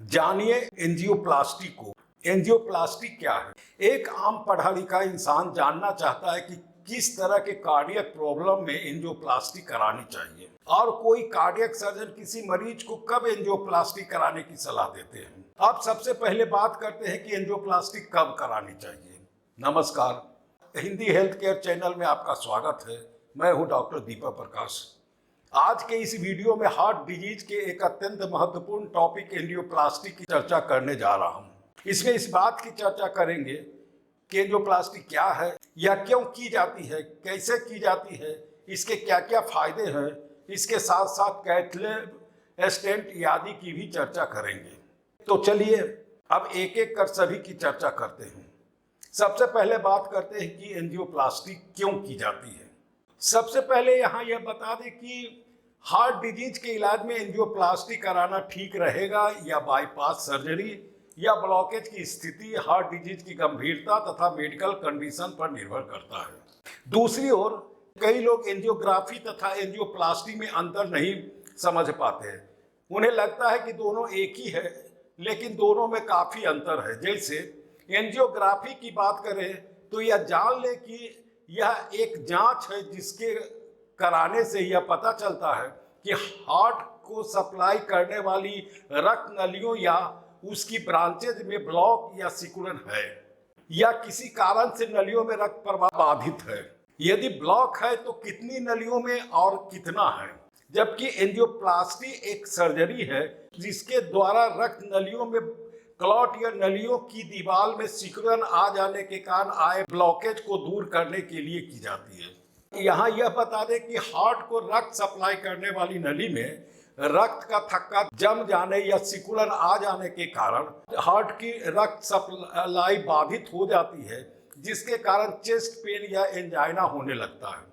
जानिए एंजियोप्लास्टी को। एंजियोप्लास्टी क्या है? एक आम पढ़ा लिखा इंसान जानना चाहता है कि किस तरह के कार्डियक प्रॉब्लम में एंजियोप्लास्टी करानी चाहिए और कोई कार्डियक सर्जन किसी मरीज को कब एंजियोप्लास्टी कराने की सलाह देते हैं। अब सबसे पहले बात करते हैं कि एंजियोप्लास्टी कब करानी चाहिए। नमस्कार, हिंदी हेल्थ केयर चैनल में आपका स्वागत है। मैं हूं डॉक्टर दीपक प्रकाश। आज के इस वीडियो में हार्ट डिजीज के एक अत्यंत महत्वपूर्ण टॉपिक एंजियोप्लास्टी की चर्चा करने जा रहा हूं। इसमें इस बात की चर्चा करेंगे कि एंजियोप्लास्टी क्या है, यह क्यों की जाती है, कैसे की जाती है, इसके क्या क्या फायदे हैं, इसके साथ साथ कैथ लैब, स्टेंट आदि की भी चर्चा करेंगे। तो चलिए अब एक एक कर सभी की चर्चा करते हैं। सबसे पहले बात करते हैं कि एंजियोप्लास्टी क्यों की जाती है। सबसे पहले यहाँ यह बता दें कि हार्ट डिजीज के इलाज में एंजियोप्लास्टी कराना ठीक रहेगा या बाईपास सर्जरी, या ब्लॉकेज की स्थिति हार्ट डिजीज की गंभीरता तथा मेडिकल कंडीशन पर निर्भर करता है। दूसरी ओर कई लोग एंजियोग्राफी तथा एंजियोप्लास्टी में अंतर नहीं समझ पाते हैं। उन्हें लगता है कि दोनों एक ही है, लेकिन दोनों में काफ़ी अंतर है। जैसे एंजियोग्राफी की बात करें तो यह जान ले कि यह एक जांच है जिसके कराने से यह पता चलता है कि हार्ट को सप्लाई करने वाली रक्त नलियों या उसकी ब्रांचेज में ब्लॉक या सिकुड़न है, या किसी कारण से नलियों में रक्त प्रवाह बाधित है। यदि ब्लॉक है तो कितनी नलियों में और कितना है। जबकि एंजियोप्लास्टी एक सर्जरी है जिसके द्वारा रक्त नलियों में क्लॉट या नलियों की दीवार में सिकुड़न आ जाने के कारण आए ब्लॉकेज को दूर करने के लिए की जाती है। यहाँ यह बता दें कि हार्ट को रक्त सप्लाई करने वाली नली में रक्त का थक्का जम जाने या सिकुड़न आ जाने के कारण हार्ट की रक्त सप्लाई बाधित हो जाती है, जिसके कारण चेस्ट पेन या एंजाइना होने लगता है।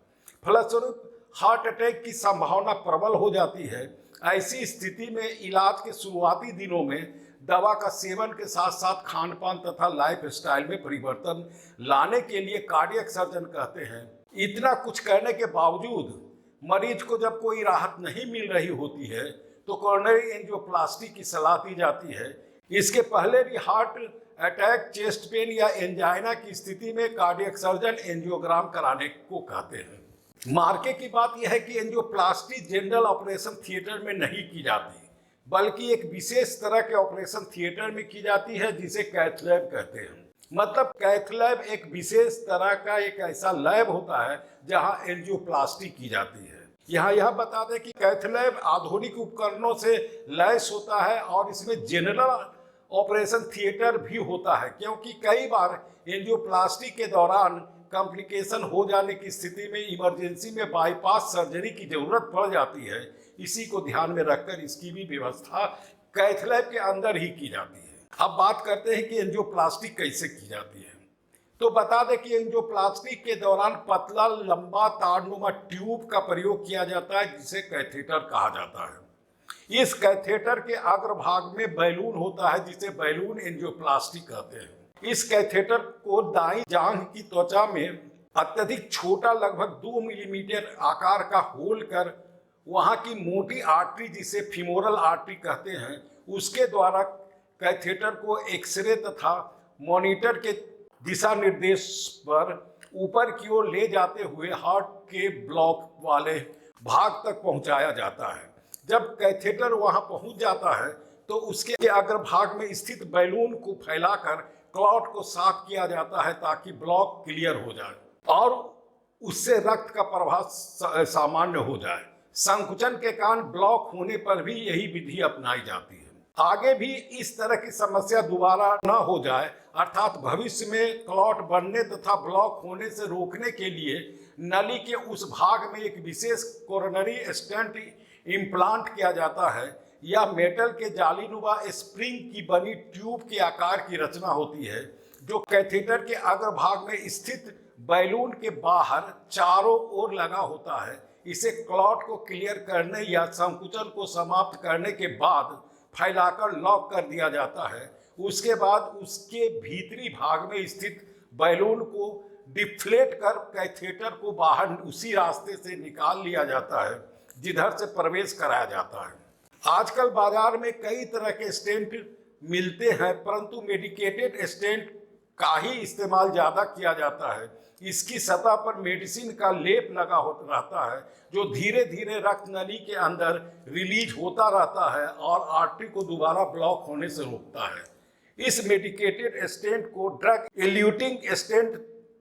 फलस्वरूप हार्ट अटैक की संभावना प्रबल हो जाती है। ऐसी स्थिति में इलाज के शुरुआती दिनों में दवा का सेवन के साथ साथ खान पान तथा लाइफ स्टाइल में परिवर्तन लाने के लिए कार्डियक सर्जन कहते हैं। इतना कुछ करने के बावजूद मरीज को जब कोई राहत नहीं मिल रही होती है तो कोरोनरी एंजियोप्लास्टी की सलाह दी जाती है। इसके पहले भी हार्ट अटैक, चेस्ट पेन या एंजाइना की स्थिति में कार्डियक सर्जन एंजियोग्राम कराने को कहते हैं। मार्के की बात यह है कि एंजियोप्लास्टी जनरल ऑपरेशन थिएटर में नहीं की जाती, बल्कि एक विशेष तरह के ऑपरेशन थिएटर में की जाती है जिसे कैथ लैब कहते हैं। मतलब कैथ लैब एक विशेष तरह का एक ऐसा लैब होता है जहां एंजियोप्लास्टी की जाती है। यहाँ यह बता दें कि कैथ लैब आधुनिक उपकरणों से लैस होता है और इसमें जनरल ऑपरेशन थिएटर भी होता है, क्योंकि कई बार एंजियोप्लास्टी के दौरान कॉम्प्लिकेशन हो जाने की स्थिति में इमरजेंसी में बाईपास सर्जरी की जरूरत पड़ जाती है। इसी को ध्यान में रखकर इसकी भी व्यवस्था कैथ लैब के अंदर ही की जाती है। अब बात करते हैं कि एंजियोप्लास्टी कैसे की जाती है। तो बता दें कि एंजियोप्लास्टी के दौरान पतला लंबा तारनुमा ट्यूब का प्रयोग किया जाता है जिसे कैथेटर कहा जाता है। इस कैथेटर के अग्रभाग में बैलून होता है जिसे बैलून एंजियोप्लास्टी कहते हैं। इस कैथेटर को दाईं जांघ की त्वचा में अत्यधिक छोटा लगभग 2 मिलीमीटर आकार का होल कर वहाँ की मोटी आर्टरी जिसे फीमोरल आर्टरी कहते हैं उसके द्वारा कैथेटर को एक्सरे तथा मॉनिटर के दिशा निर्देश पर ऊपर की ओर ले जाते हुए हार्ट के ब्लॉक वाले भाग तक पहुंचाया जाता है। जब कैथेटर वहां पहुंच जाता है तो उसके अग्रभाग में स्थित बैलून को फैलाकर क्लॉट को साफ किया जाता है ताकि ब्लॉक क्लियर हो जाए और उससे रक्त का प्रवाह सामान्य हो जाए। संकुचन के कारण ब्लॉक होने पर भी यही विधि अपनाई जाती है। आगे भी इस तरह की समस्या दोबारा न हो जाए, अर्थात भविष्य में क्लॉट बनने तथा ब्लॉक होने से रोकने के लिए नली के उस भाग में एक विशेष कोरोनरी स्टेंट इम्प्लांट किया जाता है, या मेटल के जालीनुमा स्प्रिंग की बनी ट्यूब के आकार की रचना होती है जो कैथेटर के अग्रभाग में स्थित बैलून के बाहर चारों ओर लगा होता है। इसे क्लॉट को क्लियर करने या संकुचन को समाप्त करने के बाद फैलाकर लॉक कर दिया जाता है। उसके बाद उसके भीतरी भाग में स्थित बैलून को डिफ्लेट कर कैथेटर को बाहर उसी रास्ते से निकाल लिया जाता है जिधर से प्रवेश कराया जाता है। आजकल बाजार में कई तरह के स्टेंट मिलते हैं, परंतु मेडिकेटेड स्टेंट का ही इस्तेमाल ज़्यादा किया जाता है। इसकी सतह पर मेडिसिन का लेप लगा रहता है जो धीरे धीरे रक्त नली के अंदर रिलीज होता रहता है और आर्टरी को दोबारा ब्लॉक होने से रोकता है। इस मेडिकेटेड स्टेंट को ड्रग एल्यूटिंग स्टेंट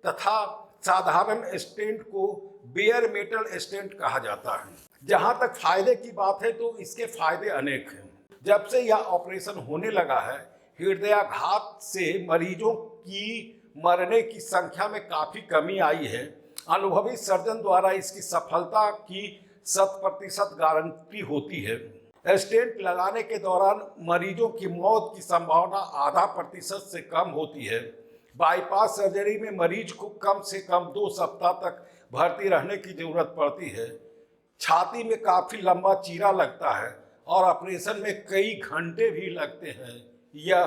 तथा साधारण स्टेंट को बेयर मेटल स्टेंट कहा जाता है। जहां तक फायदे की बात है तो इसके फायदे अनेक हैं। जब से यह ऑपरेशन होने लगा है, हृदयाघात से मरीजों की मरने की संख्या में काफी कमी आई है। अनुभवी सर्जन द्वारा इसकी सफलता की 100% गारंटी होती है। स्टेंट लगाने के दौरान मरीजों की मौत की संभावना 0.5% से कम होती है। बाईपास सर्जरी में मरीज को कम से कम 2 सप्ताह तक भर्ती रहने की जरूरत पड़ती है। छाती में काफी लंबा चीरा लगता है और ऑपरेशन में कई घंटे भी लगते हैं। यह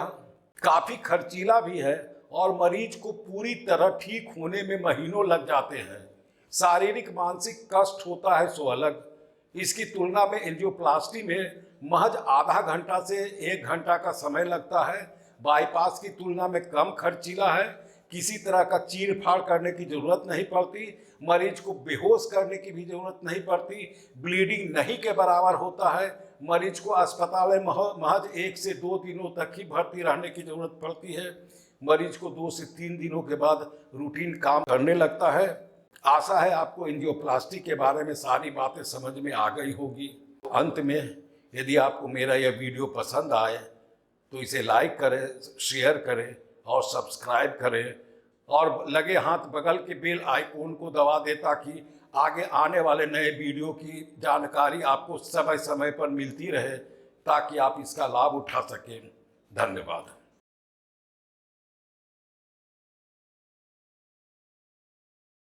काफी खर्चीला भी है और मरीज को पूरी तरह ठीक होने में महीनों लग जाते हैं। शारीरिक मानसिक कष्ट होता है सो अलग। इसकी तुलना में एंजियोप्लास्टी में महज आधा घंटा से 1 घंटा का समय लगता है। बाईपास की तुलना में कम खर्चीला है। किसी तरह का चीर फाड़ करने की जरूरत नहीं पड़ती। मरीज को बेहोश करने की भी जरूरत नहीं पड़ती। ब्लीडिंग नहीं के बराबर होता है। मरीज को अस्पताल में महज 1 से 2 दिनों तक ही भर्ती रहने की जरूरत पड़ती है। मरीज को 2 से 3 दिनों के बाद रूटीन काम करने लगता है। आशा है आपको एंजियोप्लास्टी के बारे में सारी बातें समझ में आ गई होगी। अंत में यदि आपको मेरा यह वीडियो पसंद आए तो इसे लाइक करें, शेयर करें और सब्सक्राइब करें और लगे हाथ बगल के बेल आइकॉन को दबा दें ताकि आगे आने वाले नए वीडियो की जानकारी आपको समय समय पर मिलती रहे, ताकि आप इसका लाभ उठा सकें। धन्यवाद।